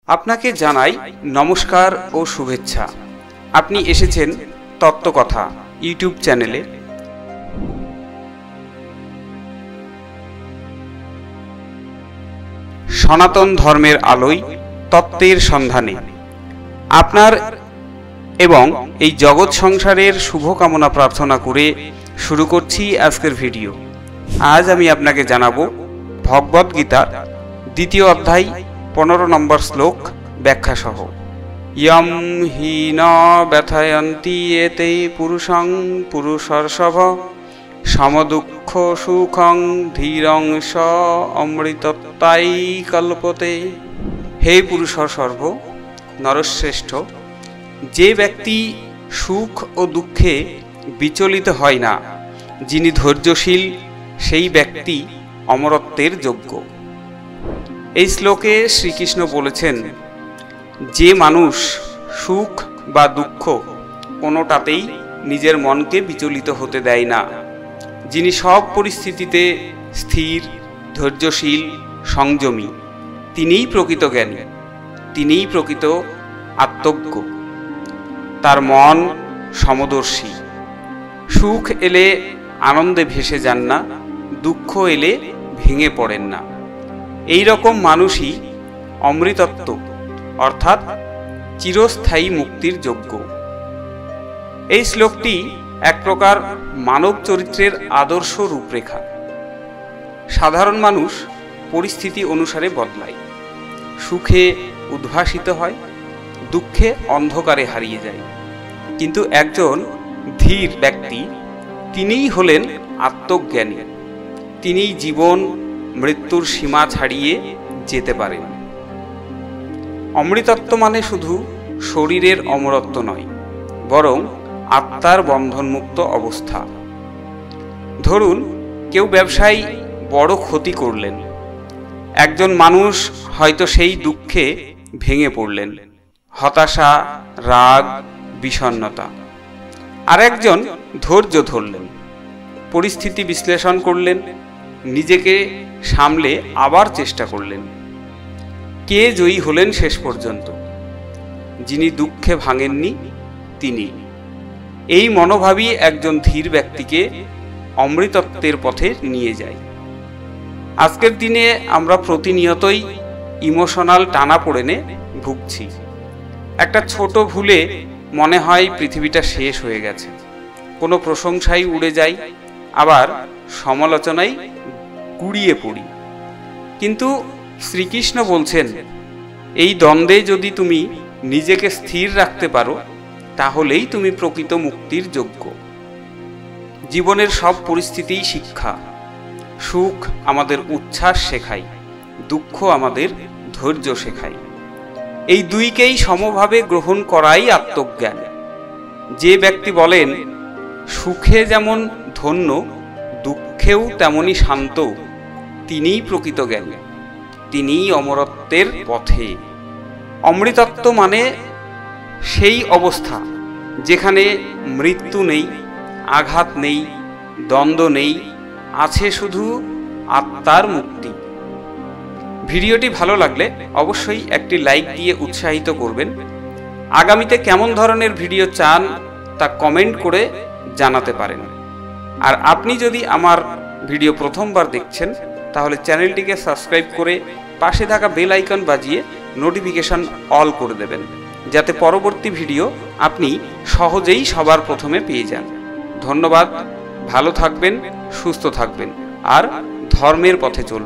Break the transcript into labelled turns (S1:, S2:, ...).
S1: আপনাকে জানাই নমস্কার ও শুভেচ্ছা। আপনি এসেছেন তত্ত্বকথা ইউটিউব চ্যানেলে। সনাতন ধর্মের আলোয় তত্ত্বের সন্ধানে আপনার এবং এই জগৎ সংসারের শুভকামনা প্রার্থনা করে শুরু করছি আজকের ভিডিও। আজ আমি আপনাকে জানাবো ভগবদ্গীতার ২য় অধ্যায় ১৫ নম্বর শ্লোক ব্যাখ্যা সহ। ইয়ম হি ন ব্যথয়ন্তি এতে পুরুষং পুরুষর্ষভ সমদুঃখ সুখং ধীরং স অমৃতত্বাই কল্পতে। হে পুরুষর্ষভ, নরশ্রেষ্ঠ, যে ব্যক্তি সুখ ও দুঃখে বিচলিত হয় না, যিনি ধৈর্যশীল, সেই ব্যক্তি অমরত্বের যোগ্য। এই শ্লোকে শ্রীকৃষ্ণ বলেছেন, যে মানুষ সুখ বা দুঃখ কোনোটাতেই নিজের মনকে বিচলিত হতে দেয় না, যিনি সব পরিস্থিতিতে স্থির, ধৈর্যশীল, সংযমী, তিনিই প্রকৃত জ্ঞানী, তিনিই প্রকৃত আত্মজ্ঞ। তার মন সমদর্শী। সুখ এলে আনন্দে ভেসে যান না, দুঃখ এলে ভেঙে পড়েন না। এই রকম মানুষই অমৃতত্ব অর্থাৎ চিরস্থায়ী মুক্তির যোগ্য। এই শ্লোকটি এক প্রকার মানব চরিত্রের আদর্শ রূপরেখা। সাধারণ মানুষ পরিস্থিতি অনুসারে বদলায়, সুখে উদ্ভাসিত হয়, দুঃখে অন্ধকারে হারিয়ে যায়। কিন্তু একজন ধীর ব্যক্তি, তিনিই হলেন আত্মজ্ঞানী। তিনিই জীবন মৃত্যুর সীমা ছাড়িয়ে যেতে পারেন। অমৃতত্ব মানে শুধু শরীরের অমরত্ব নয়, বরং আত্মার বন্ধনমুক্ত অবস্থা। ধরুন, কেউ ব্যবসায় বড় ক্ষতি করলেন। একজন মানুষ হয়তো সেই দুঃখে ভেঙে পড়লেন, হতাশা, রাগ, বিষণ্ণতা। আর একজন ধৈর্য ধরলেন, পরিস্থিতি বিশ্লেষণ করলেন, নিজেকে সামলে আবার চেষ্টা করলেন। কে জয়ী হলেন শেষ পর্যন্ত? যিনি দুঃখে ভাঙেননি, তিনি। এই মনোভাবই একজন ধীর ব্যক্তিকে অমৃতত্বের পথে নিয়ে যায়। আজকের দিনে আমরা প্রতিনিয়তই ইমোশনাল টানাপোড়েনে ভুগছি। একটা ছোট ভুলে মনে হয় পৃথিবীটা শেষ হয়ে গেছে। কোনো প্রশংসাই উড়ে যায়, আবার সমালোচনায় গুড়িয়ে পড়ি। কিন্তু শ্রীকৃষ্ণ বলছেন, এই দ্বন্দ্বে যদি তুমি নিজেকে স্থির রাখতে পারো, তাহলেই তুমি প্রকৃত মুক্তির যোগ্য। জীবনের সব পরিস্থিতিই শিক্ষা। সুখ আমাদের উচ্ছ্বাস শেখায়, দুঃখ আমাদের ধৈর্য শেখায়। এই দুইকেই সমভাবে গ্রহণ করাই আত্মজ্ঞান। যে ব্যক্তি বলেন, সুখে যেমন ধন্য, দুঃখেও তেমনি শান্ত, তিনিই প্রকৃত জ্ঞানী, তিনিই অমরত্বের পথে। অমৃতত্ব মানে সেই অবস্থা যেখানে মৃত্যু নেই, আঘাত নেই, দ্বন্দ্ব নেই, আছে শুধু আত্মার মুক্তি। ভিডিওটি ভালো লাগলে অবশ্যই একটি লাইক দিয়ে উৎসাহিত করবেন। আগামীতে কেমন ধরনের ভিডিও চান তা কমেন্ট করে জানাতে পারেন। আর আপনি যদি আমার ভিডিও প্রথমবার দেখছেন, তাহলে চ্যানেলটিকে সাবস্ক্রাইব করে পাশে থাকা বেল আইকন বাজিয়ে নোটিফিকেশন অল করে দেবেন, যাতে পরবর্তী ভিডিও আপনি সহজেই সবার প্রথমে পেয়ে যান। ধন্যবাদ। ভালো থাকবেন, সুস্থ থাকবেন আর ধর্মের পথে চলবেন।